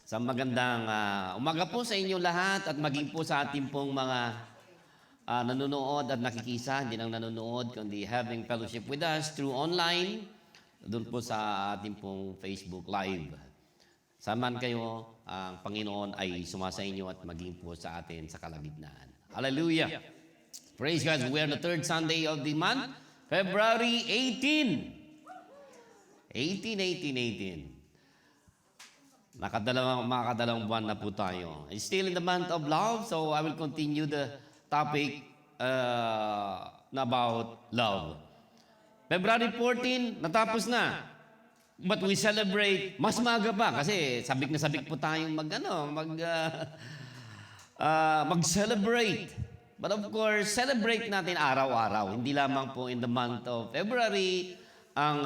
Sa magandang umaga po sa inyo lahat at maging po sa ating pong mga nanonood at nakikisa, hindi lang nanonood, kundi having fellowship with us through online, doon po sa ating pong Facebook Live. Saan kayo, ang Panginoon ay sumasa inyo at maging po sa atin sa kalagitnaan. Hallelujah! Praise God! We are the third Sunday of the month, February 18. 18. Makadalawang buwan na po tayo. It's still in the month of love, so I will continue the topic about love. February 14, natapos na. But we celebrate, mas maaga pa, kasi sabik na sabik po tayong mag-celebrate. But of course, celebrate natin araw-araw. Hindi lamang po in the month of February ang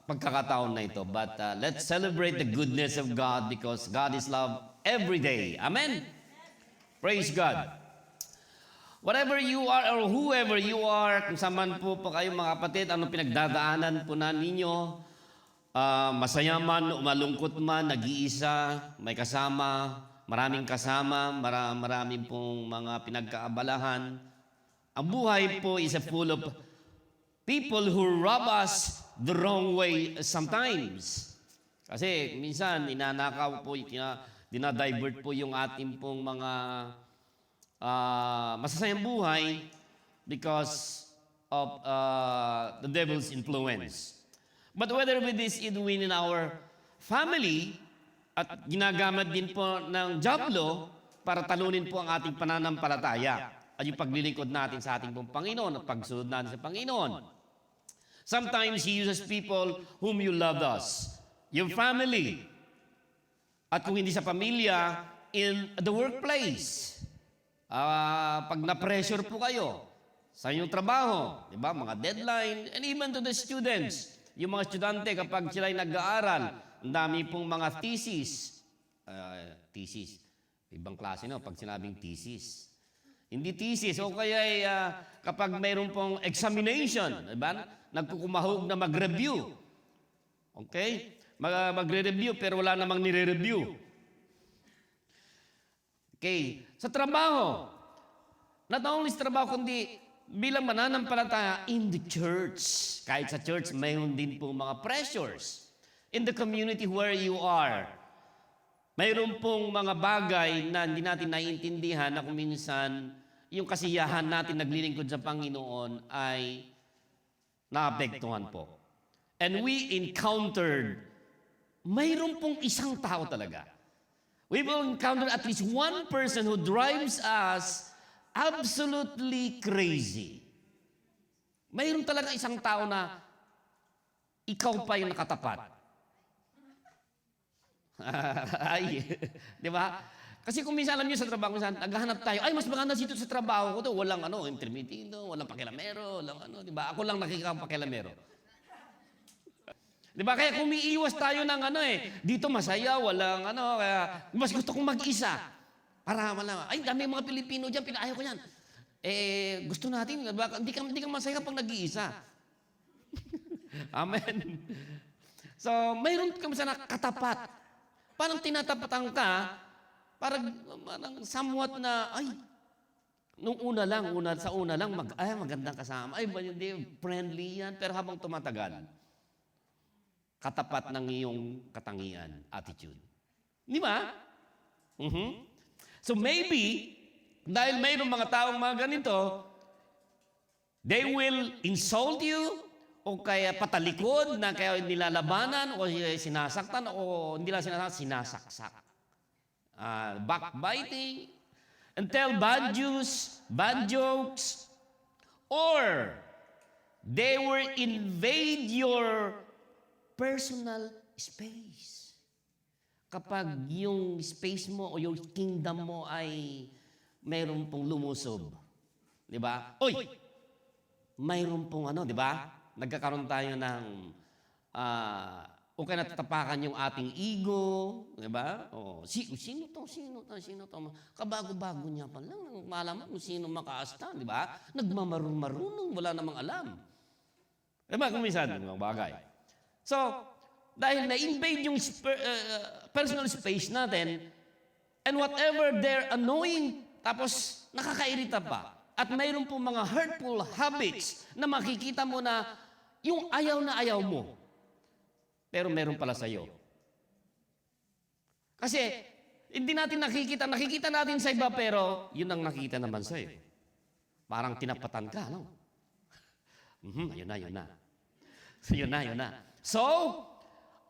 pagkakataon na ito. But let's celebrate the goodness of God because God is love every day. Amen? Praise God. Whatever you are or whoever you are, kung saan po kayo mga kapatid, anong pinagdadaanan po na ninyo, masaya man, malungkot man, nag-iisa, may kasama, maraming kasama, maraming pong mga pinagkaabalahan. Ang buhay po is full of people who rob us the wrong way sometimes. Kasi minsan, inanakaw po, dinadivert po yung ating pong mga masasayang buhay because of the devil's influence. But whether with this win in our family at ginagamit din po ng Diablo para talunin po ang ating pananampalataya at yung paglilingkod natin sa ating pong Panginoon at pagsunod natin sa Panginoon. Sometimes He uses people whom you loved us, your family, at kung hindi sa pamilya, in the workplace. Pag na-pressure po kayo sa inyong trabaho, di ba? Mga deadline, and even to the students. Yung mga estudyante, kapag sila ay nag-aaral, ang dami pong mga thesis. Ibang klase no, pag sinabing thesis. Hindi thesis, o kaya kapag mayroon pong examination, diba? Nagkukumahog na mag-review. Okay? Magre-review pero wala namang nire-review. Okay? Sa trabaho, not only sa trabaho, kundi bilang mananampalataya in the church. Kahit sa church, mayroon din pong mga pressures. In the community where you are, mayroon pong mga bagay na hindi natin naiintindihan na kung minsan yung kasiyahan natin naglilingkod sa Panginoon ay naapektuhan po. And we encountered, mayroon pong isang tao talaga. We will encounter at least one person who drives us absolutely crazy. Mayroon talaga isang tao na ikaw pa yung nakatapat. Ay, di ba? Kasi kung minsan alam nyo sa trabaho, minsan naghahanap tayo, ay mas maganda dito sa trabaho ko to, walang intermitido, walang pakilamero, walang di ba? Ako lang nakikapakilamero. Di ba? Kaya kumiiwas tayo ng dito masaya, walang kaya mas gusto kong mag-isa. Para malaman, ay dami mga Pilipino dyan, pinaayaw ko yan. Gusto natin, diba? Hindi ka masaya pag nag-iisa. Amen. So, mayroon ka sana katapat. Parang tinatapatan ka, parang somewhat na, nung sa una lang, magandang kasama. Ay, hindi, friendly yan. Pero habang tumatagal, katapat ng iyong katangian, attitude. Di ba? So maybe, dahil mayroong mga taong mga ganito, they will insult you, o kaya patalikod na kaya nilalabanan, o sinasaktan, o hindi lang sinasaksak. Backbiting, and tell bad news, bad jokes, or they will invade your personal space. Kapag yung space mo o yung kingdom mo ay mayroon pong lumusob. Di ba? Oy! Mayroon pong di ba? Nagkakaroon tayo ng o kaya natatapakan yung ating ego, di ba? Sino to? Kabago-bago niya pa lang. Malaman kung sino makaasta, di ba? Nagmamarunong, wala namang alam. Di ba? Kung minsan, mga bagay. So, Dahil na-invade yung personal space natin, and whatever they're annoying, tapos nakakairita pa. At mayroon po mga hurtful habits na makikita mo na yung ayaw na ayaw mo. Pero meron pala sa'yo. Kasi hindi natin nakikita natin sa iba, pero yun ang nakikita naman sa'yo. Parang tinapatan ka, no? Yun na. Yun na. So,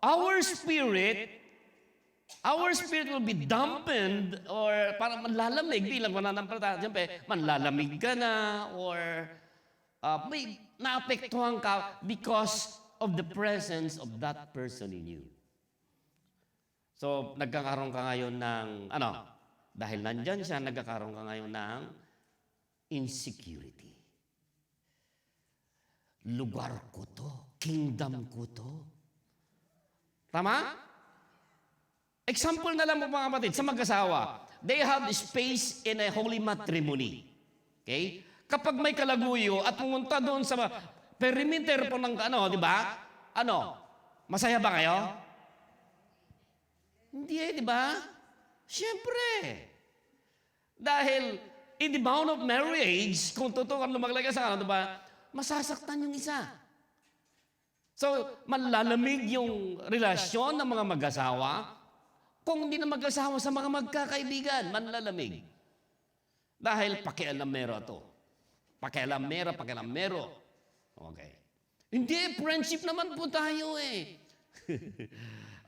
our spirit will be dampened or parang manlalamig, bilang mananampalataya. Siyempre, manlalamig ka na or may naapektuhan ka because of the presence of that person in you. So, nagkakaroon ka ngayon ng, dahil nandyan siya, nagkakaroon ka ngayon ng insecurity. Lugar ko to, kingdom ko to. Tama? Example na lang po mga kapatid, sa mag-asawa, they have space in a holy matrimony. Okay? Kapag may kalaguyo at pumunta doon sa perimeter po ng di ba? Masaya ba kayo? Hindi di ba? Siyempre. Dahil in the bound of marriage, kung totoo kang lumaglagay sa di ba? Masasaktan yung isa. So, manlalamig yung relasyon ng mga mag-asawa. Kung hindi na mag-asawa sa mga magkakaibigan, manlalamig. Dahil pakialamero to. Pakialamero. Okay. Hindi, friendship naman po tayo eh.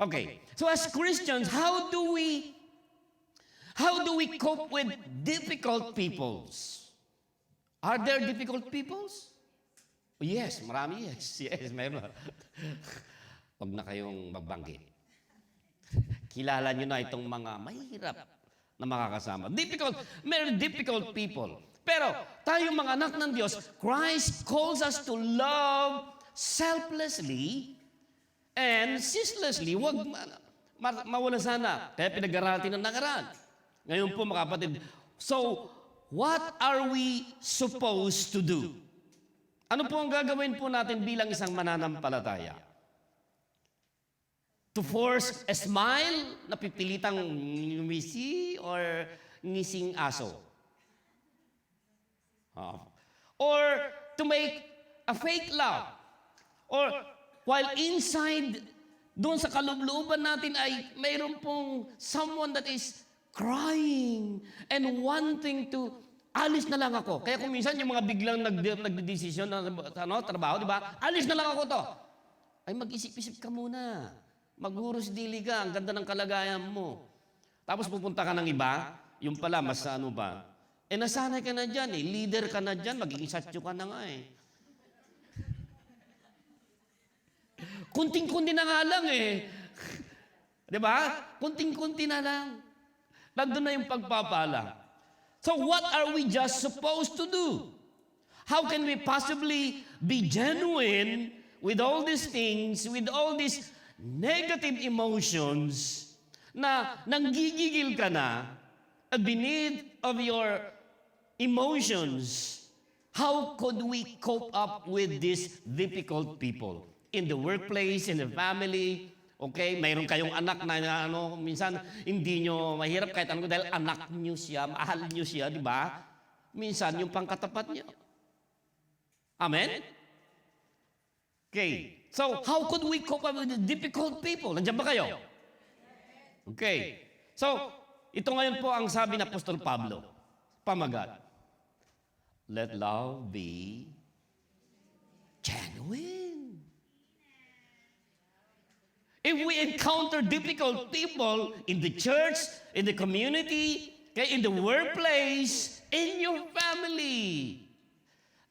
Okay. So as Christians, how do we cope with difficult peoples? Are there difficult peoples? Yes, marami yes. Yes, mayroon. Huwag na kayong magbanggit. Kilala nyo na itong mga mahirap na makakasama. Very difficult people. Pero tayong mga anak ng Diyos, Christ calls us to love selflessly and ceaselessly. Huwag mawala sana. Kaya pinag-aralin ng nakaraan. Ngayon po mga kapatid, so what are we supposed to do? Ano po ang gagawin po natin bilang isang mananampalataya? To force a smile na pipilitang ngumisi or ngising aso? Or to make a fake love? Or while inside, doon sa kalooban natin ay mayroon pong someone that is crying and wanting to, alis na lang ako. Kaya kung minsan yung mga biglang nagdedesisyon na trabaho, di ba? Alis na lang ako to. Ay mag-isip-isip ka muna. Maghuros dili ka, ang ganda ng kalagayan mo. Tapos pupunta ka ng iba, yung pala, mas ba? Nasanay ka na dyan leader ka na dyan, magiging satyo ka na nga Kunting-kunti na nga lang Di ba? Kunting-kunti na lang. Nandun na yung pagpapala. So what are we just supposed to do? How can we possibly be genuine with all these things, with all these negative emotions na nanggigigil ka na at beneath of your emotions? How could we cope up with these difficult people? In the workplace, in the family, okay? Mayroon kayong anak na minsan hindi nyo mahirap kahit ano dahil anak nyo siya, mahal nyo siya, di ba? Minsan yung pangkatapat niya. Amen? Okay. So, how could we cope up with the difficult people? Nandiyan ba kayo? Okay. So, ito ngayon po ang sabi ng Apostol Pablo. Pamagat. Let love be genuine. If we encounter difficult people in the church, in the community, in the workplace, in your family,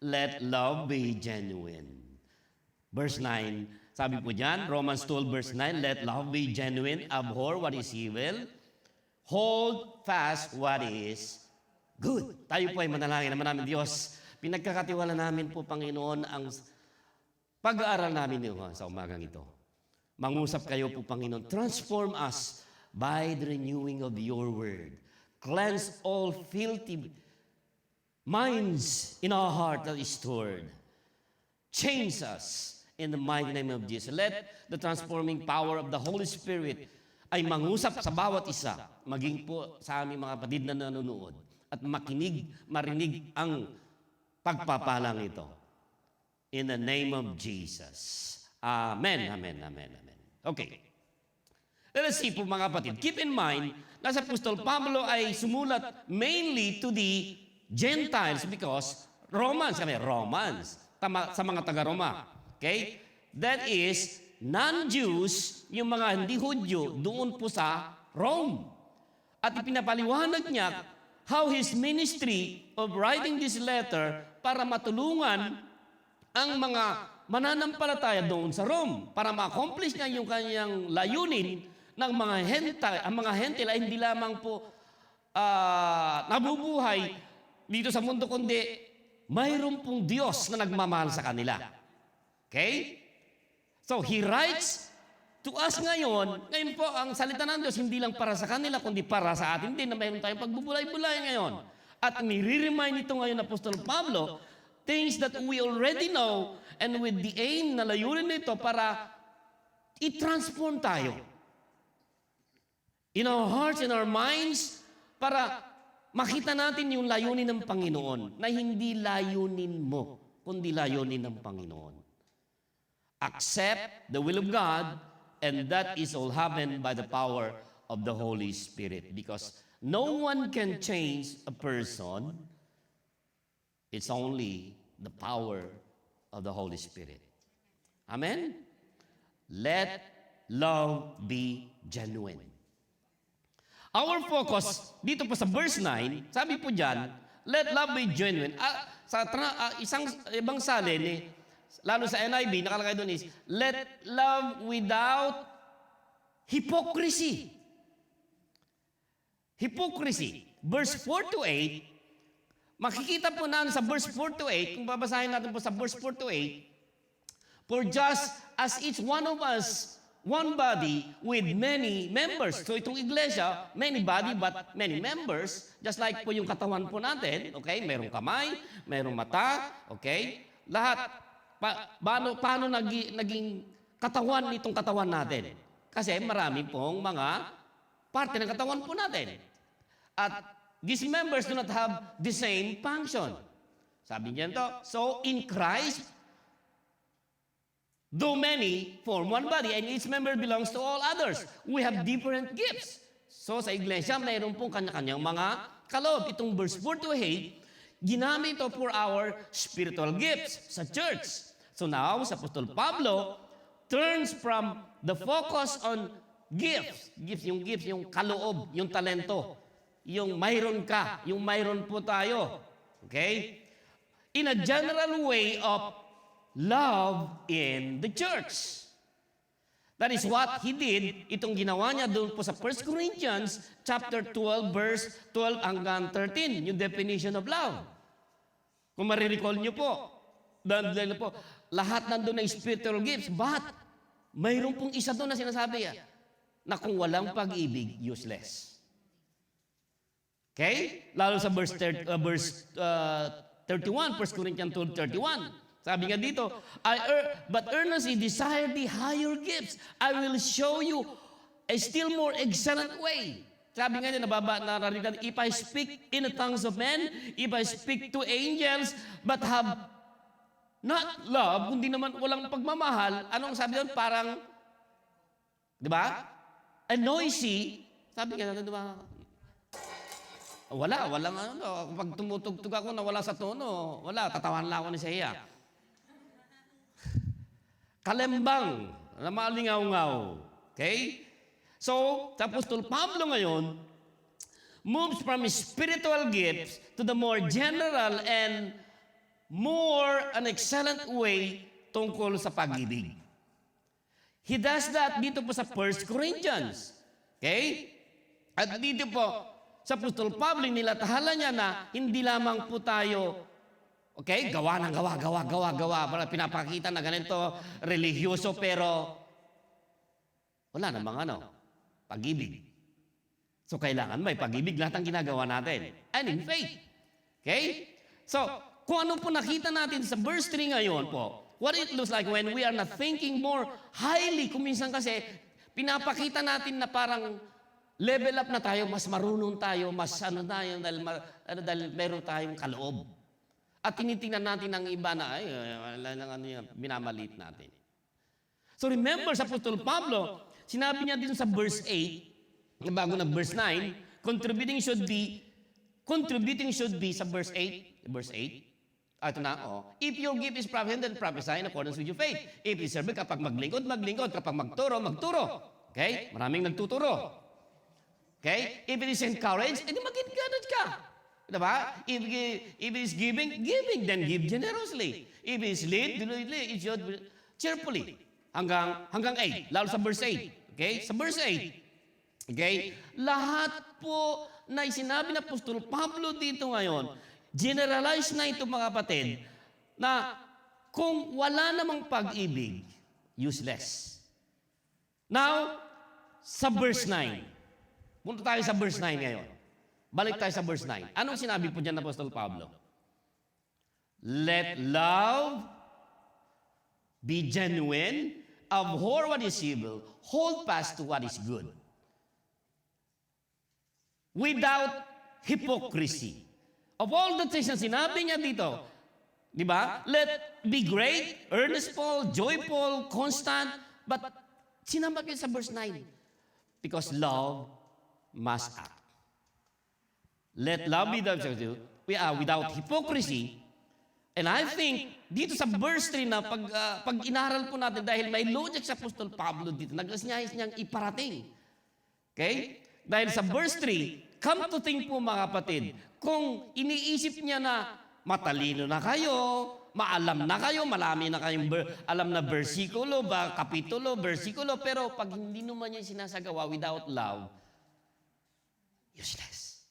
let love be genuine. Verse 9, sabi po dyan, Romans 12 verse 9, let love be genuine, abhor what is evil, hold fast what is good. Tayo po ay manalangin naman namin, Diyos, pinagkakatiwala namin po, Panginoon, ang pag-aaral namin sa umagang ito. Mangusap kayo po, Panginoon. Transform us by the renewing of your word. Cleanse all filthy minds in our heart that is stored. Change us in the mighty name of Jesus. Let the transforming power of the Holy Spirit ay mangusap sa bawat isa, maging po sa aming mga kapatid na nanonood, at marinig ang pagpapalang ito. In the name of Jesus. Amen, amen, amen, amen. Okay. Let us see po mga kapatid. Keep in mind, na sa Apostol Pablo ay sumulat mainly to the Gentiles because Romans, sa mga taga-Roma. Okay? That is, non-Jews, yung mga hindi Hudyo, doon po sa Rome. At ipinapaliwanag niya how his ministry of writing this letter para matulungan ang mga mananampalataya doon sa Rome para ma-accomplish niya yung kanyang layunin ng mga hentil. Ang mga hentil ay hindi lamang po nabubuhay dito sa mundo, kundi mayroon pong Diyos na nagmamahal sa kanila. Okay? So, He writes to us ngayon po, ang salita ng Diyos, hindi lang para sa kanila, kundi para sa atin din, na mayroon tayong pagbubulay-bulay ngayon. At nire-remind ito ngayon ng Apostol Pablo, things that we already know, and with the aim na layunin nito para i-transform tayo. In our hearts, in our minds, para makita natin yung layunin ng Panginoon, na hindi layunin mo, kundi layunin ng Panginoon. Accept the will of God, and that is all happened by the power of the Holy Spirit. Because no one can change a person. It's only the power of the Holy Spirit. Amen? Let love be genuine. Our focus dito po sa verse 9, sabi po dyan, let love be genuine. Isang ibang salin, lalo sa NIV, nakalagay doon is, let love without hypocrisy. Hypocrisy. Verse 4 to 8, makikita po natin sa verse 4 to 8, kung babasahin natin po sa verse 4 to 8, for just as each one of us, one body with many members. So itong iglesia, many body but many members, just like po yung katawan po natin, okay? Merong kamay, merong mata, okay? Lahat, paano naging katawan nitong katawan natin? Kasi marami pong mga parte ng katawan po natin. At these members do not have the same function. Sabi niya ito, so in Christ, though many form one body, and each member belongs to all others, we have different gifts. So sa iglesia, mayroon pong kanya-kanyang mga kaloob. Itong verse 4 to 8, ginamit ito for our spiritual gifts sa church. So now, sa Apostol Pablo, turns from the focus on gifts, yung kaloob, yung talento, yung mayroon ka, yung mayroon po tayo. Okay? In a general way of love in the church. That is what he did. Itong ginawa niya doon po sa 1 Corinthians chapter 12, verse 12 hanggang 13, yung definition of love. Kung marirecall niyo po, lahat nandun na spiritual gifts, but mayroon pong isa doon na sinasabi na kung walang pag-ibig, useless. Okay? Lalo sa verse 31, 1 Corinthians 12:31. Sabi nga dito, but earnestly desire the higher gifts. I will show you a still more excellent way. Sabi nga niya, naririnig, if I speak in the tongues of men, if I speak to angels, but have not love, kundi naman walang pagmamahal, anong sabi doon? Parang, di ba? A noisy, sabi nga natin, di ba? Walang ano, pag tumutugtog ako na wala sa tono, wala, tatawan lang ako ni Seya. Kalembang, na malingaw-ngaw. Okay? So, sa Apostol Pablo ngayon, moves from spiritual gifts to the more general and more an excellent way tungkol sa pag-ibig. He does that dito po sa 1 Corinthians. Okay? At dito po, sa Apostol Pablo, nilatahala niya na hindi lamang po tayo okay, gawa. Para pinapakita na ganito, religyoso, pero wala namang pag-ibig. So, kailangan may pag-ibig lahat ang ginagawa natin. And in faith. Okay? So, kung ano po nakita natin sa verse 3 ngayon po, what it looks like when we are not thinking more highly. Kung minsan kasi, pinapakita natin na parang level up na tayo, mas marunong tayo, mas ano tayo, dahil meron tayong kaloob. At tinitingnan natin ang iba na, wala lang ano yan, minamaliit natin. So remember sa Apostol Pablo, sinabi niya dito sa verse 8, bago na verse 9, contributing should be sa verse 8, ito na, if your gift is prophecy, then prophesy in accordance with your faith. If you serve, kapag maglingkod, kapag magturo. Okay? Maraming nagtuturo. Okay? If it is encourage, edi mag-encourage ka. Diba? If it is giving, then give generously. If it is lead, it should cheerfully. Hanggang 8, lalo sa verse 8. Okay? Sa verse 8. Okay? Lahat po na sinabi na Apostol Pablo dito ngayon, generalize na ito mga kapatid, na kung wala namang pag-ibig, useless. Now, sa verse 9. Punta tayo sa verse 9 ngayon. Balik tayo sa verse 9. Anong sinabi po dyan ng Apostol Pablo? Let love be genuine, abhor what is evil, hold fast to what is good. Without hypocrisy. Of all the things na sinabi niya dito, di ba? Let be great, earnestful, joyful, constant, but sinabi niya sa verse 9, because love must act. Let love be without hypocrisy. And I think, dito sa verse 3 na pag inaral po natin, dahil may logic sa Apostol Pablo dito, naglasnyahis niyang iparating. Okay? Dahil sa verse 3, come to think po mga kapatid, kung iniisip niya na matalino na kayo, maalam na kayo, malami na kayong alam na versikulo, kapitulo, versikulo, pero pag hindi naman niya sinasagawa without love, useless.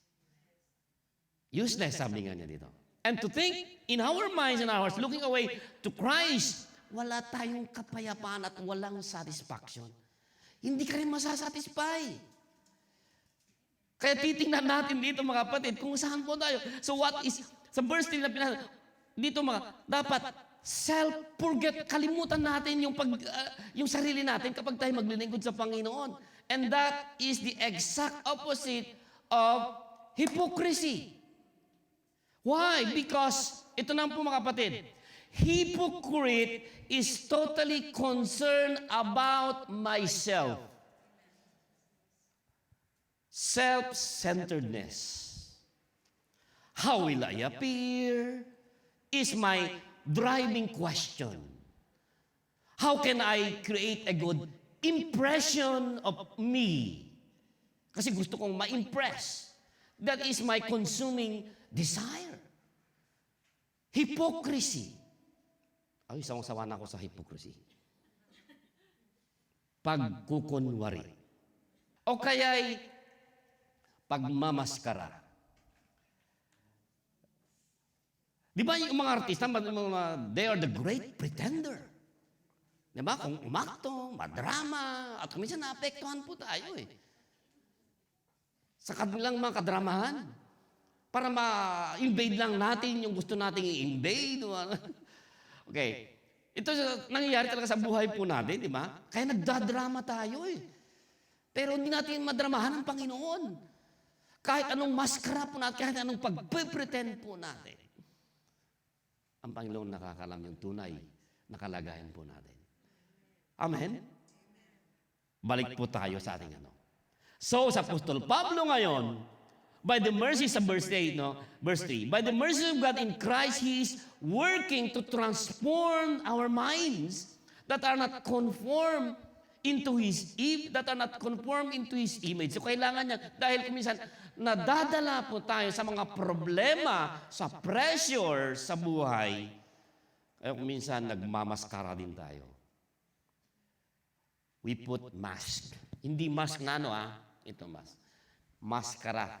Useless, sabi nga niya dito. And to think in our minds and our hearts, looking away to Christ, wala tayong kapayapaan at walang satisfaction. Hindi ka rin masasatisfy. Kaya titingnan natin dito mga kapatid kung saan po tayo. So what is, sa verse 3 na dito dapat self-forget, kalimutan natin yung sarili natin kapag tayo maglilingkod sa Panginoon. And that is the exact opposite of hypocrisy. Why? Because, ito na po mga kapatid, hypocrite is totally concerned about myself. Self-centeredness. How will I appear? Is my driving question. How can I create a good impression of me? Kasi gusto kong ma-impress. That is my consuming desire. Hypocrisy. Ay, sawang-sawa na ako sa hypocrisy. Pagkukunwari. O kaya'y pagmamaskara. Di ba yung mga artista, they are the great pretender. Di ba? Kung umakto, madrama, at minsan naapektuhan po tayo sa kanilang mga kadramahan. Para ma-invade lang natin yung gusto nating i-invade. Okay. Ito nangyayari talaga sa buhay po natin, di ba? Kaya nagdadrama tayo Pero hindi natin madramahan ang Panginoon. Kahit anong maskara po natin, kahit anong pag-pretend po natin. Ang Panginoon nakakalam yung tunay na kalagayan po natin. Amen? Balik po tayo sa ating So, sa Apostol Pablo ngayon, by the mercy sa verse 8, verse 3, by the mercy of God in Christ, He is working to transform our minds that are not conformed into His image. So kailangan niya, dahil kuminsan, nadadala po tayo sa mga problema, sa pressure sa buhay, kaya kuminsan nagmamaskara din tayo. We put mask. Hindi mask na ito mask. Maskara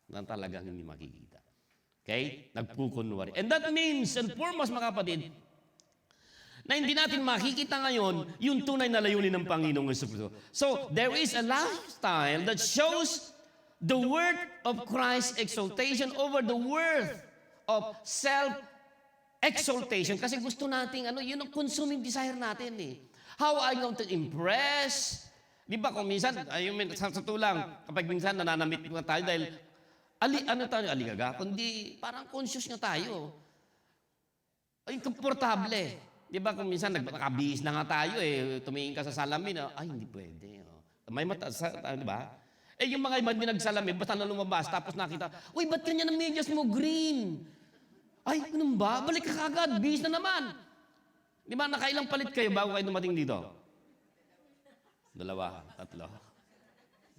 na talagang hindi makikita. Okay? Nagpukunwari. And that means, and foremost mga kapatid, na hindi natin makikita ngayon yung tunay na layunin ng Panginoong Jesucristo. So, there is a lifestyle that shows the worth of Christ's exaltation over the worth of self exaltation. Kasi gusto nating, yun ang consuming desire natin eh. How I want to impress. Di ba kung minsan, sa tulang, kapag minsan nananamit na tayo dahil, aligaga, kundi parang conscious na tayo. Ay, komportable. Di ba kung minsan nakabihis na nga tayo tumingin ka sa salamin, ay hindi pwede. May mata, di ba? Yung mga iba nagsalamin, basta na lumabas, tapos nakita, uy, ba't kanya ng medyas mo green? Ay, ganun ba? Balik ka kagad, bihis na naman. Di ba, nakailang palit kayo bago kayo dumating dito? 2, 3.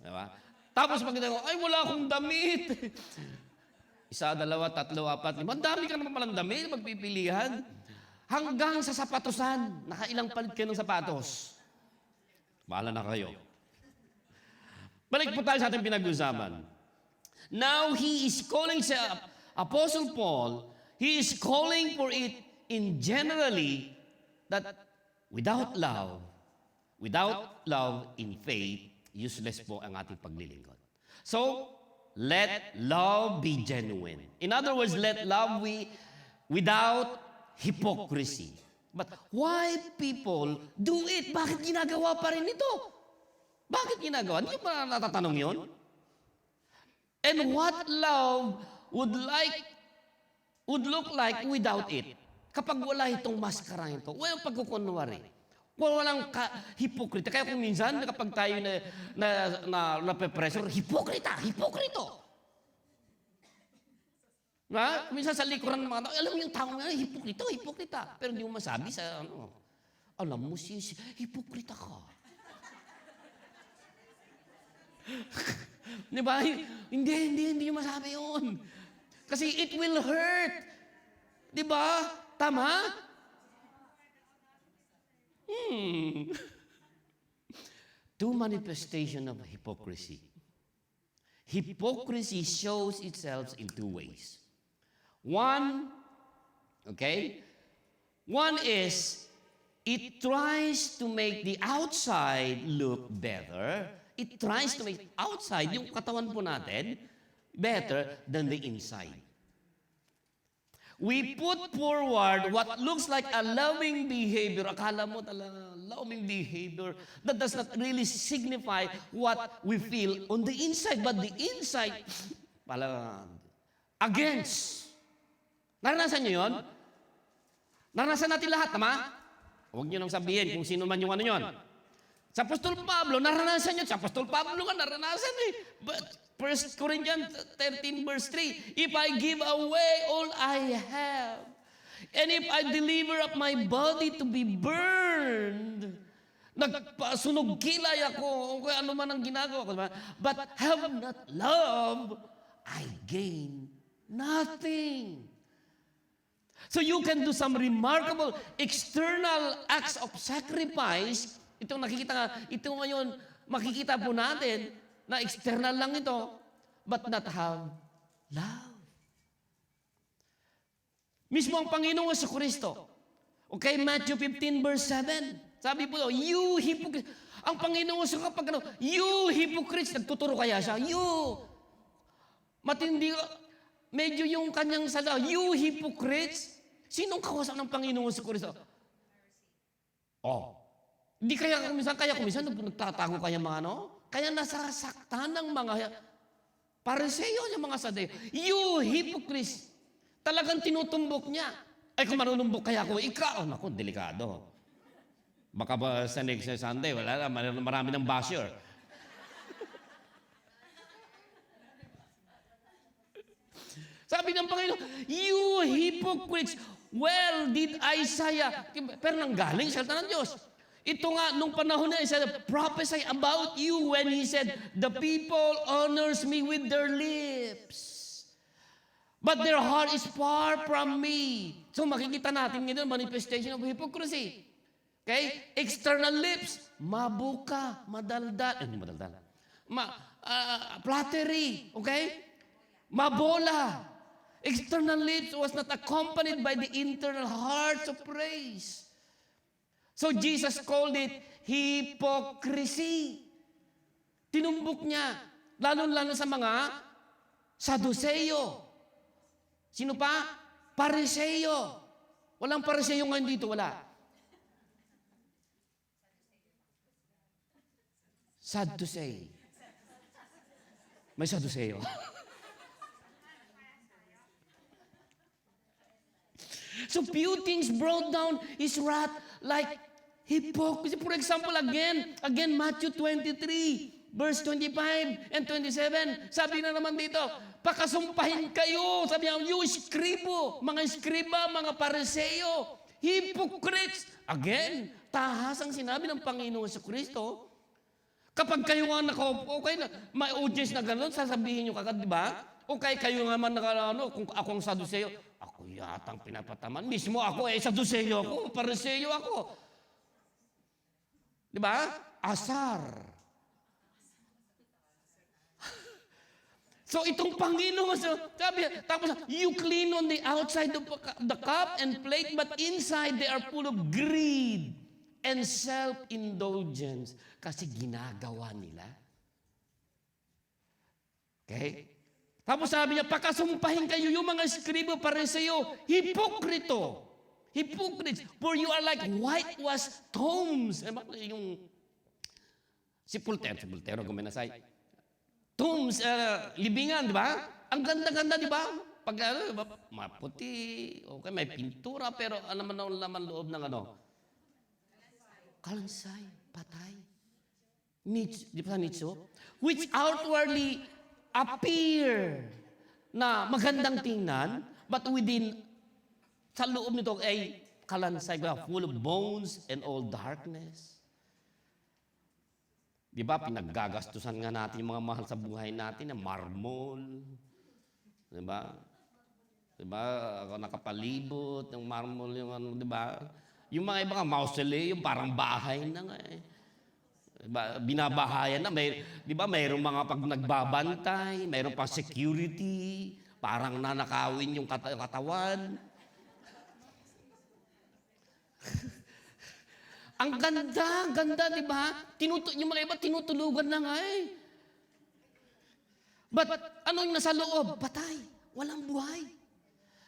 Di ba? Tapos pagkita ko, ay, wala akong damit. 1, 2, 3, 4, 5. Ang dami ka naman palang damit, magpipilihan. Hanggang sa sapatosan, nakailang palit kayo ng sapatos. Bahala na kayo. Balik po tayo sa ating pinag-usapan. Now, he is calling sa Apostle Paul, he is calling for it in generally that without love in faith, useless po ang ating paglilingkod. So, let love be genuine. In other words, let love be without hypocrisy. But why people do it? Bakit ginagawa pa rin ito? Bakit ginagawa? Hindi ba natatanong yun? And what love would look like without it? Kapag wala itong maskara ito, walang pagkukunwari, walang hipokrita. Kaya kung minsan, kapag tayo nape-pressure, hipokrito. Minsan sa likuran ng mga tao, alam mo yung tao nga, hipokrita. Pero hindi mo masabi sa alam mo hipokrita ka. Di ba? Hindi mo masabi yun. Kasi it will hurt. Di ba? Tama? Two manifestation of hypocrisy. Hypocrisy shows itself in 2 ways. One is, it tries to make the outside look better. It tries to make outside, yung katawan po natin, better than the inside. We put forward what looks like a loving behavior. Akala mo talaga, loving behavior. That does not really signify what we feel on the inside. But the inside, against. Naranasan nyo yun? Naranasan natin lahat, tama? Huwag nyo nang sabihin kung sino man yung yun. Sa Apostol Pablo, naranasan nyo. Sa Apostol Pablo nga, naranasan But 1 Corinthians 13 verse 3, if I give away all I have, and if I deliver up my body to be burned, nagpasunog kilay ako, o kaya ano man ang ginagawa ko, but have not love, I gain nothing. So you can do some remarkable external acts of sacrifice. Ito ngayon, makikita po natin na external lang ito, but not have love. Mismo ang Panginoon sa Kristo. Okay, Matthew 15 verse 7. Sabi po, you hypocrites. Ang Panginoon sa kapag you hypocrites, nagtuturo kaya siya, matindi, medyo yung kanyang salita, you hypocrites. Sinong kawasan ng Panginoon sa Kristo? Hindi kaya kuminsan nagtatago kaya mga Kaya nasasaktan ng mga Pariseo, yung mga Sadeo. You hypocrites. Talagang tinutumbok niya. Ay, kung manunumbok kaya ako, ikaw. Naku, delikado. Baka ba sa next Sunday, wala na, marami ng basher. Sabi ng Panginoon, you hypocrites. Well, did Isaiah, pero nanggaling salita ng Diyos. Ito nga, nung panahon na Isaiah, prophesy about you when he said, the people honors me with their lips. But their heart is far from me. So makikita natin ngayon, manifestation of hypocrisy. Okay? External lips, mabuka, madaldal. Flattery. Okay? Mabola. External lips was not accompanied by the internal hearts of praise. So Jesus called it hypocrisy. Tinumbok niya, lalo-lalo sa mga Saduseo. Sino pa? Pariseo. Walang Pariseo ngayon dito, wala. Sad to say. May Saduseo. So few things brought down his wrath like hypocrisy. For example, again, Matthew 23, verse 25 and 27. Sabi na naman dito, pakasumpahin kayo. Sabi niya, you skribo, mga skriba, mga pariseo, hypocrites. Again, tahas ang sinabi ng Panginoon sa Kristo. Kapag kayo nga nakaupo, okay na, may audience na gano'n, sasabihin nyo kagad, di ba? O kayo nga man kung ako ang Saduseo, ako yatang pinapataman. Mismo ako, Saduseo ako, Pariseo ako. Di ba? Asar. So itong Panginoon, sabi, tapos, you clean on the outside of the cup and plate, but inside they are full of greed and self-indulgence. Kasi ginagawa nila. Okay? Tapos sabi niya, pakasumpahin kayo yung mga skribo, pariseo, hipokrito. Hypocrites, for you are like whitewashed tombs. Yung sepultero, gumenasay. Tombs, libingan, di ba? Ang ganda-ganda, di ba? Pag maputi, okay, may pintura, pero ano man ang laman loob ng kalansay, patay. Di ba nitso? Which outwardly appear na magandang tingnan, but within, sa loob nito ay kalansay, full of bones and all darkness. Di ba, pinaggagastusan nga natin yung mga mahal sa buhay natin, na marmol. Di ba? Di ba, ako nakapalibot, yung marmol, yung di ba? Yung mga ibang mausoleum, parang bahay na nga eh. Binabahayan na, di ba, mayroong mga pag nagbabantay, mayroong pang security, parang nanakawin yung katawan. Ang ganda, di ba? Yung mga iba, tinutulugan na nga eh. But ano yung nasa loob? Patay. Walang buhay.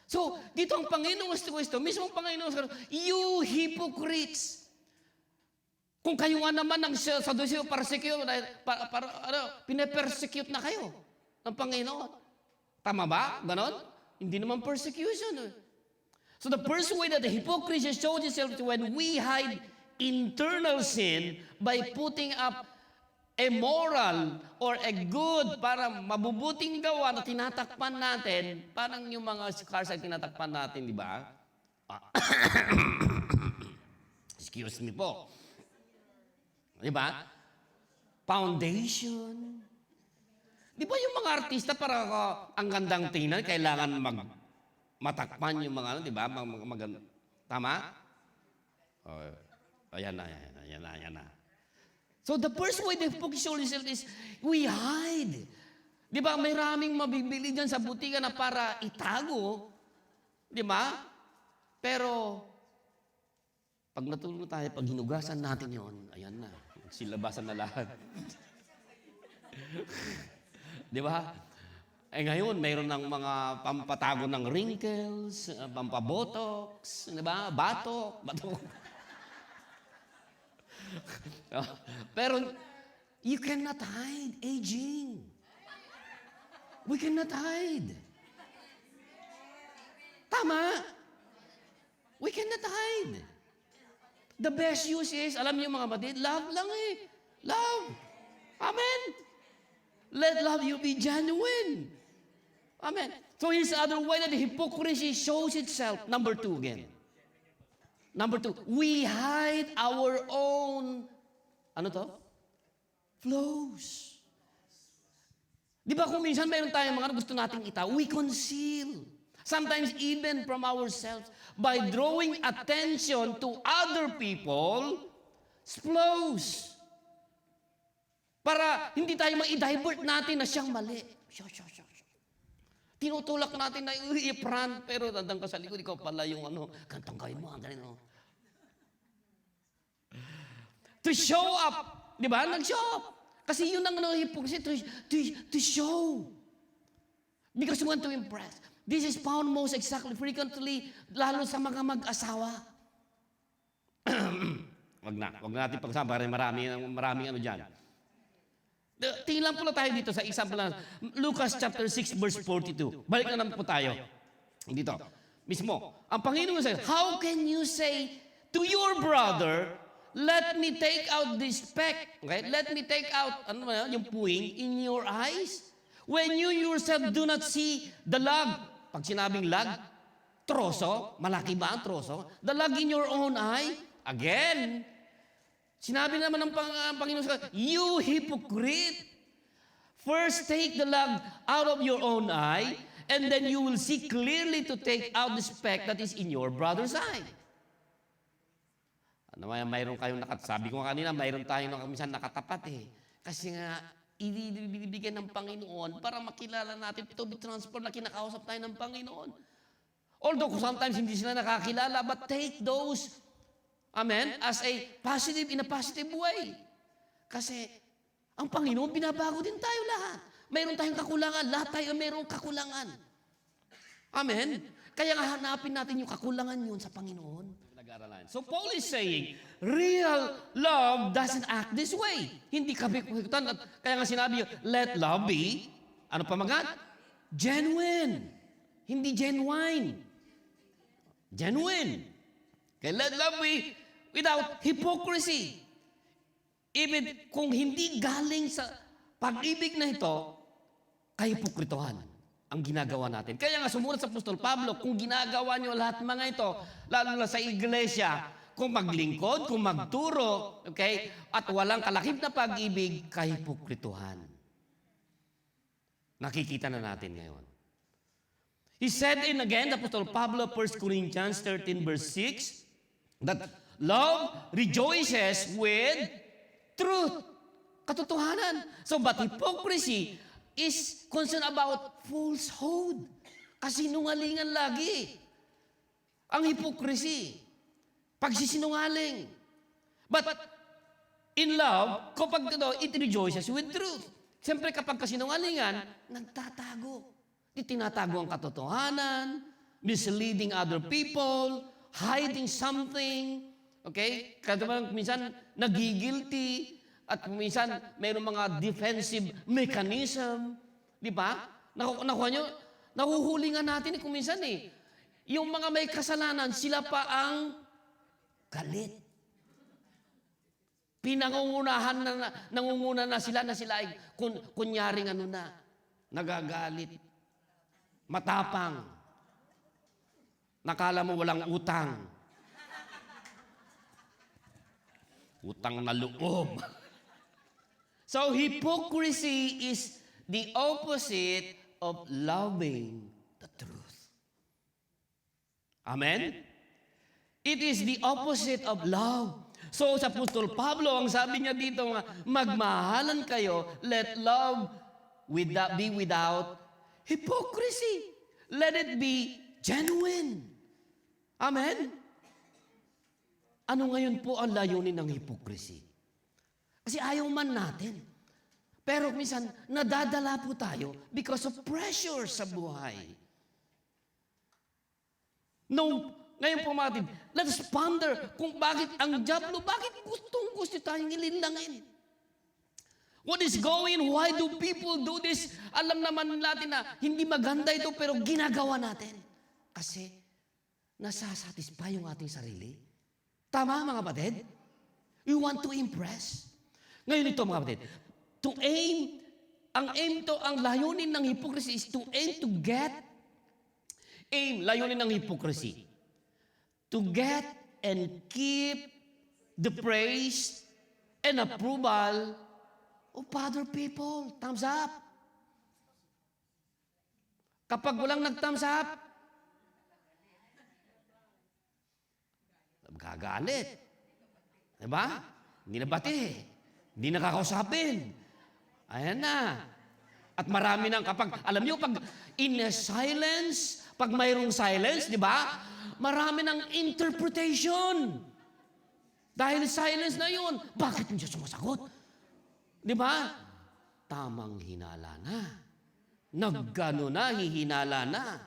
So, dito ang Panginoong Kristo, mismo ang Panginoong Kristo, you hypocrites. Kung kayo nga naman ang Saduseo, Pariseo, pinapersecute na kayo ng Panginoon. Tama ba? Ganon? Hindi naman persecution. So the first way that the hypocrisy shows itself is when we hide internal sin by putting up a moral or a good, para mabubuting gawa na tinatakpan natin, parang yung mga scars ay tinatakpan natin, di ba? Excuse me po. Di ba? Foundation. Di ba yung mga artista para ang gandang tingnan, kailangan matakpan yung mga di ba? Tama? Oh, ayan na. So the first way the hypocrisy is we hide. Di ba? May raming mabibili dyan sa butika na para itago. Di ba? Pero pag natulog tayo, pag hinugasan natin yon, ayan na. Silabasan na lahat. Di ba? Ngayon, mayroon ng mga pampatago ng wrinkles, pampabotox, di ba? Batok. Pero, you cannot hide aging. We cannot hide. Tama? We cannot hide. The best use is, alam niyo mga batid, love lang eh. Love. Amen. Let love you be genuine. Amen. So here's the other way that the hypocrisy shows itself. Number 2 again. Number 2, we hide our own, flaws. Di ba kung minsan mayroon tayong mga gusto nating itaw, we conceal. Sometimes even from ourselves, by drawing attention to other people's flaws. Para hindi tayo ma-divert natin na siyang mali. Tinutulak natin na i-front, pero tandang ka sa likod, ikaw pala yung gantong gawin mo, ganun. To show up. Di ba? Nag-show up. Kasi yun ang hypocrisy, to show. Because we want to impress. This is found most exactly, frequently, lalo sa mga mag-asawa. Wag natin pag-usapan, maraming ano dyan. Tingnan lang po tayo dito sa example na Lucas chapter 6 verse 42. Balik na naman po tayo. Dito. Mismo. Ang Panginoon says, how can you say to your brother, let me take out this speck, okay? Let me take out, ano ba yung puwing in your eyes? When you yourself do not see the log. Pag sinabing log, troso, malaki ba ang troso? The log in your own eye. Again, sinabi naman ng Panginoon sa you hypocrite. First take the log out of your own eye, and then you will see clearly to take out the speck that is in your brother's eye. Ano, mayroon kayong sabi ko kanina, mayroon tayong minsan nakatapat eh. Kasi nga, ibibigyan ng Panginoon para makilala natin, to be transformed na kinakausap tayo ng Panginoon. Although sometimes hindi sila nakakilala, but take those, amen, as a positive, in a positive way. Kasi, ang Panginoon, binabago din tayo lahat. Mayroon tayong kakulangan, lahat tayo mayroong kakulangan. Amen? Kaya nga hanapin natin yung kakulangan yun sa Panginoon. So Paul is saying, real love doesn't act this way. Hindi kabikutan. Kaya nga sinabi, let love be, ano pamagat? Genuine. Hindi genuine. Genuine. Okay, let love be without hypocrisy. Even kung hindi galing sa pag-ibig na ito, kahipokritohan ang ginagawa natin. Kaya nga sumulat sa Apostol Pablo, kung ginagawa niyo lahat mga ito, lalo na sa iglesia, kung maglingkod, kung magturo, okay, at walang kalakip na pag-ibig, kahipokritohan. Nakikita na natin ngayon. He said in again, the Apostle Pablo, 1 Corinthians 13 verse 6, that love rejoices with truth. Katotohanan. So, but hypocrisy is concerned about falsehood. Kasinungalingan lagi. Ang hypocrisy. Pagsisinungaling. But in love, kapag it rejoices with truth. Siyempre kapag kasinungalingan, nagtatago. Tinatago ang katotohanan, misleading other people, hiding something. Okay? Kaya minsan nagigilty, at minsan, mayroong mga defensive mechanism. Di ba? Nakuha nyo? Nahuhuli nga natin kung minsan eh. Yung mga may kasalanan, sila pa ang galit. Nangunguna na sila ay kunyaring ano na, nagagalit. Matapang. Nakala mo walang utang. Utang na loob. So, hypocrisy is the opposite of loving the truth. Amen? It is the opposite of love. So, sa Apostol Pablo, ang sabi niya dito, magmahalan kayo, let love be without hypocrisy. Let it be genuine. Amen? Ano ngayon po ang layunin ng hypocrisy? Kasi ayaw man natin. Pero minsan, nadadala po tayo because of pressure sa buhay. No, ngayon po mga kapatid, let's ponder kung bakit ang diablo, bakit gusto tayong ilinlangin? What is going? Why do people do this? Alam naman natin na hindi maganda ito pero ginagawa natin. Kasi nasasatisfy yung ating sarili. Tama mga kapatid? You want to impress. Ngayon ito mga kapatid, ang layunin ng hypocrisy is to aim to get, layunin ng hypocrisy, to get and keep the praise and approval of other people. Thumbs up. Kapag walang nag-thumbs up, magagalit. Diba? Hindi na bati. Hindi nakakausapin. Ayan na. At marami nang alam niyo, pag in a silence, pag mayroong silence, di ba? Marami ng interpretation. Dahil silence na yun, bakit hindi siya sumasagot? Di ba? Tamang hinala na. Naggano na, hihinala na.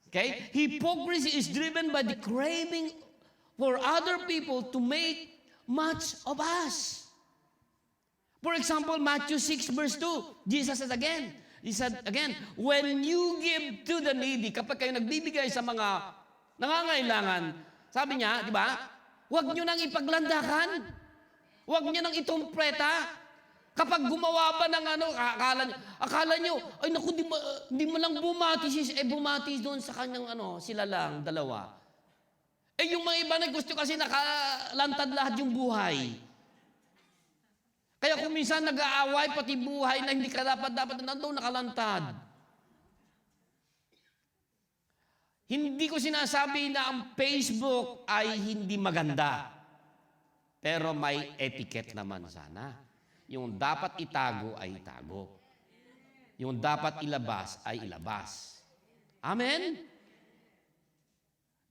Okay? Hypocrisy is driven by the craving for other people to make much of us. For example, Matthew 6 verse 2, Jesus said again, when you give to the needy, kapag kayo nagbibigay sa mga nangangailangan, sabi niya, di ba, huwag nyo nang ipaglandakan. Huwag nyo nang itumpreta. Kapag gumawa pa ng akala nyo, ay naku, di mo lang bumati, bumati doon sa kanyang sila lang, dalawa. Yung mga iba na gusto kasi nakalantad lahat yung buhay. Kaya kung minsan nag-aaway, pati buhay na hindi ka dapat nandoon nakalantad. Hindi ko sinasabi na ang Facebook ay hindi maganda. Pero may etiquette naman sana. Yung dapat itago ay itago. Yung dapat ilabas ay ilabas. Amen?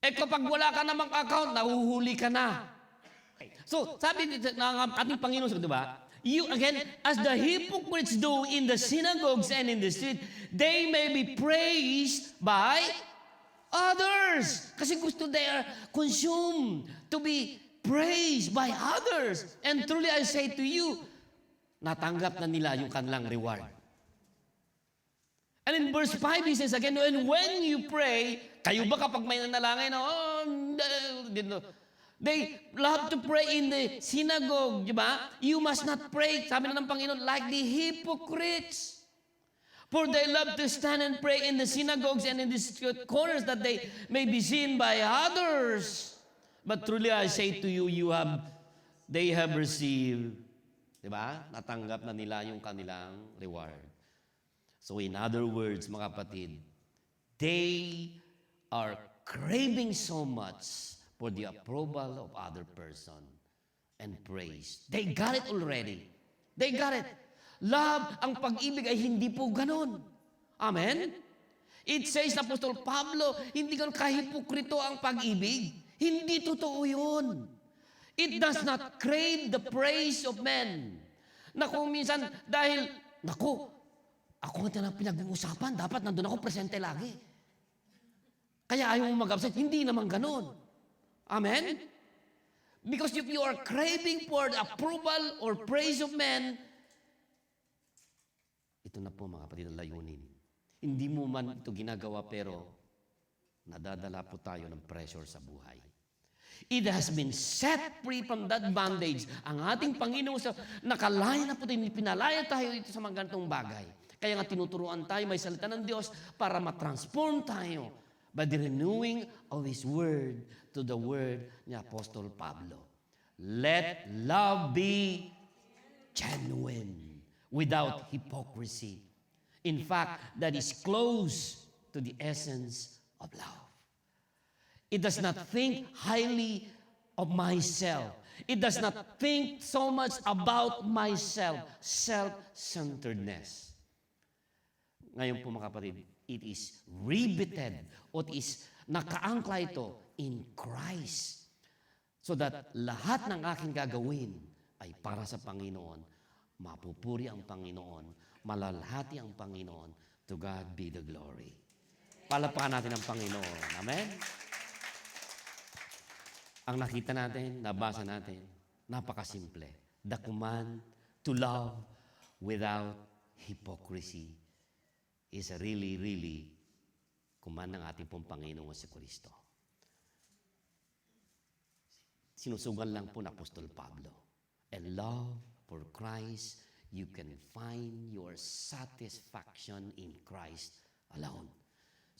Kapag wala ka namang account, nahuhuli ka na. So, sabi ng ating Panginoon, di ba? You, again, as the hypocrites do in the synagogues and in the street, they may be praised by others. Kasi gusto they are consumed to be praised by others. And truly I say to you, natanggap na nila yung kanilang reward. And in verse 5, he says again, and when you pray, kayo ba kapag may nanalangin, they love to pray in the synagogue, di ba? You must not pray, sabi na ng Panginoon, like the hypocrites. For they love to stand and pray in the synagogues and in the street corners that they may be seen by others. But truly I say to you, they have received, di ba? Natanggap na nila yung kanilang reward. So in other words, mga kapatid, they are craving so much for the approval of other person and praise. They got it already. They got it. Love, ang pag-ibig ay hindi po ganon. Amen? It says na Apostol Pablo, hindi ganon kahipokrito ang pag-ibig. Hindi totoo yun. It does not crave the praise of men. Na kung minsan, dahil, ako na lang pinag-uusapan, dapat nandun ako presente lagi. Kaya ayaw mo mag-absent. Hindi naman ganon. Amen? Because if you are craving for the approval or praise of men, ito na po mga kapatid ang layunin. Hindi mo man ito ginagawa pero nadadala po tayo ng pressure sa buhay. It has been set free from that bondage. Ang ating Panginoon nakalaya na po tayo, pinalaya tayo ito sa mga ganitong bagay. Kaya nga tinuturuan tayo, may salita ng Diyos para matransform tayo by the renewing of His Word to the Word ni Apostol Pablo. Let love be genuine, without hypocrisy. In fact, that is close to the essence of love. It does not think highly of myself. It does not think so much about myself. Self-centeredness. Ngayon po mga kapatid, it is riveted o it is nakaangkla ito in Christ. So that lahat ng aking gagawin ay para sa Panginoon. Mapupuri ang Panginoon. Malalhati ang Panginoon. To God be the glory. Palapakan natin ang Panginoon. Amen? Ang nakita natin, nabasa natin, napakasimple. The command to love without hypocrisy is a really, really command ng ating pong Panginoon si Kristo. Sinusugan lang po ng Apostol Pablo. And love for Christ, you can find your satisfaction in Christ alone.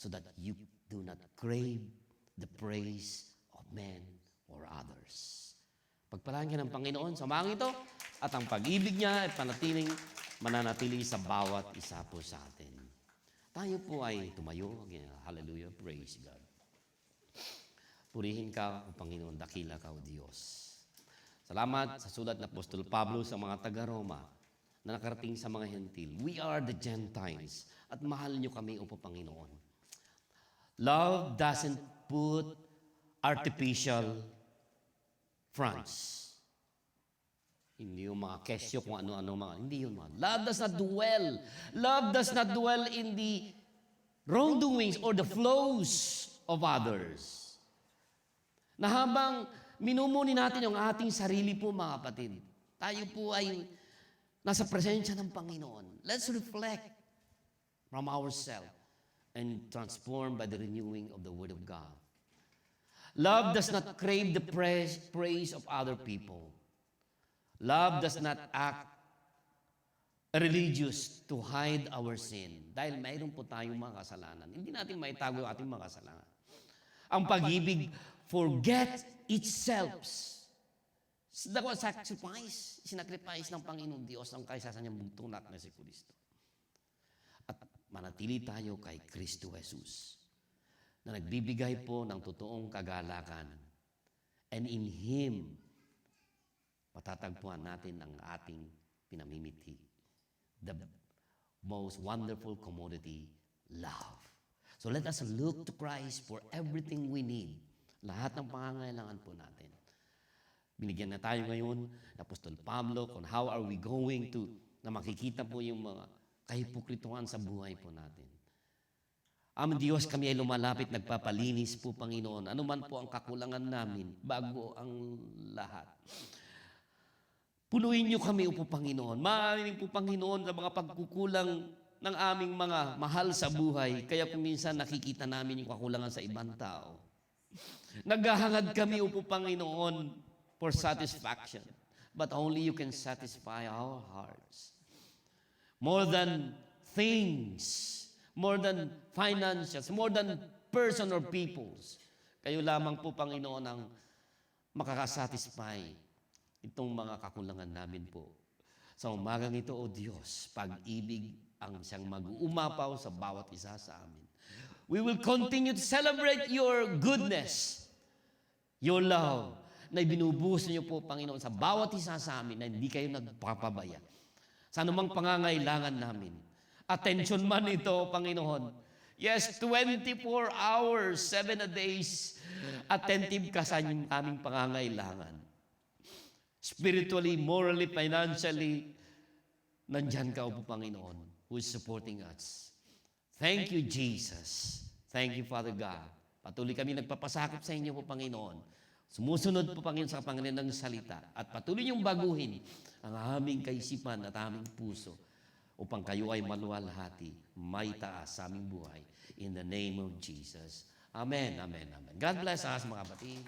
So that you do not crave the praise of men or others. Pagpalain ka ng Panginoon sa mga ito at ang pag-ibig niya ay mananatili sa bawat isa po sa atin. Tayo po ay tumayo. Hallelujah. Praise God. Purihin ka, O Panginoon, dakila ka, O Diyos. Salamat sa sulat ng Apostol Pablo sa mga taga-Roma na nakarating sa mga hentil. We are the Gentiles at mahal niyo kami, O Panginoon. Love doesn't put artificial fronts. Hindi yung mga kesyo kung ano-ano mga. Hindi yun mga. Love does not dwell. Love does not dwell in the wrongdoings or the flows of others. Na habang minumuni natin yung ating sarili po, mga kapatid, tayo po ay nasa presensya ng Panginoon. Let's reflect from ourselves and transformed by the renewing of the Word of God. Love does not crave the praise of other people. Love does not act religious to hide our sin. Dahil mayroon po tayong mga kasalanan. Hindi natin maitago ang ating mga kasalanan. Ang pag-ibig, forget itself. The sacrifice, sinacrifice ng Panginoon Diyos ang kaysa sa niyang bugtunak na si Kristo. At manatili tayo kay Kristo Jesus na nagbibigay po ng totoong kagalakan. And in Him, matatagpuan natin ang ating pinamimithi. The most wonderful commodity, love. So let us look to Christ for everything we need. Lahat ng pangangailangan po natin. Binigyan na tayo ngayon ng Apostol Pablo kung how are we going to, na makikita po yung mga kahipokrituhan sa buhay po natin. Aming Diyos, kami ay lumalapit, nagpapalinis po, Panginoon. Ano man po ang kakulangan namin, bago ang lahat. Punuin niyo kami, po, Panginoon. Maaaring po, Panginoon, sa mga pagkukulang ng aming mga mahal sa buhay, kaya kung minsan nakikita namin yung kakulangan sa ibang tao. Naghahangad kami, po, Panginoon, for satisfaction. But only you can satisfy our hearts. More than things, more than financials, more than person or peoples. Kayo lamang po, Panginoon, ang makakasatisfy itong mga kakulangan namin po. Sa umagang ito, O Diyos, pag-ibig ang siyang mag-uumapaw sa bawat isa sa amin. We will continue to celebrate your goodness, your love, na ibinubuhos niyo po, Panginoon, sa bawat isa sa amin na hindi kayo nagpapabaya. Sa anumang pangangailangan namin. Attention man ito, Panginoon. Yes, 24 hours, 7 a days, attentive ka sa aming pangangailangan. Spiritually, morally, financially, nandyan ka, O Panginoon, who is supporting us. Thank you, Jesus. Thank you, Father God. Patuloy kami nagpapasakop sa inyo, po, Panginoon. Sumusunod po, Panginoon, sa Panginoon ng salita. At patuloy niyong baguhin ang aming kaisipan at aming puso upang kayo ay maluwalhati, may taas sa aming buhay. In the name of Jesus. Amen, amen, amen. God bless us, mga kapatid.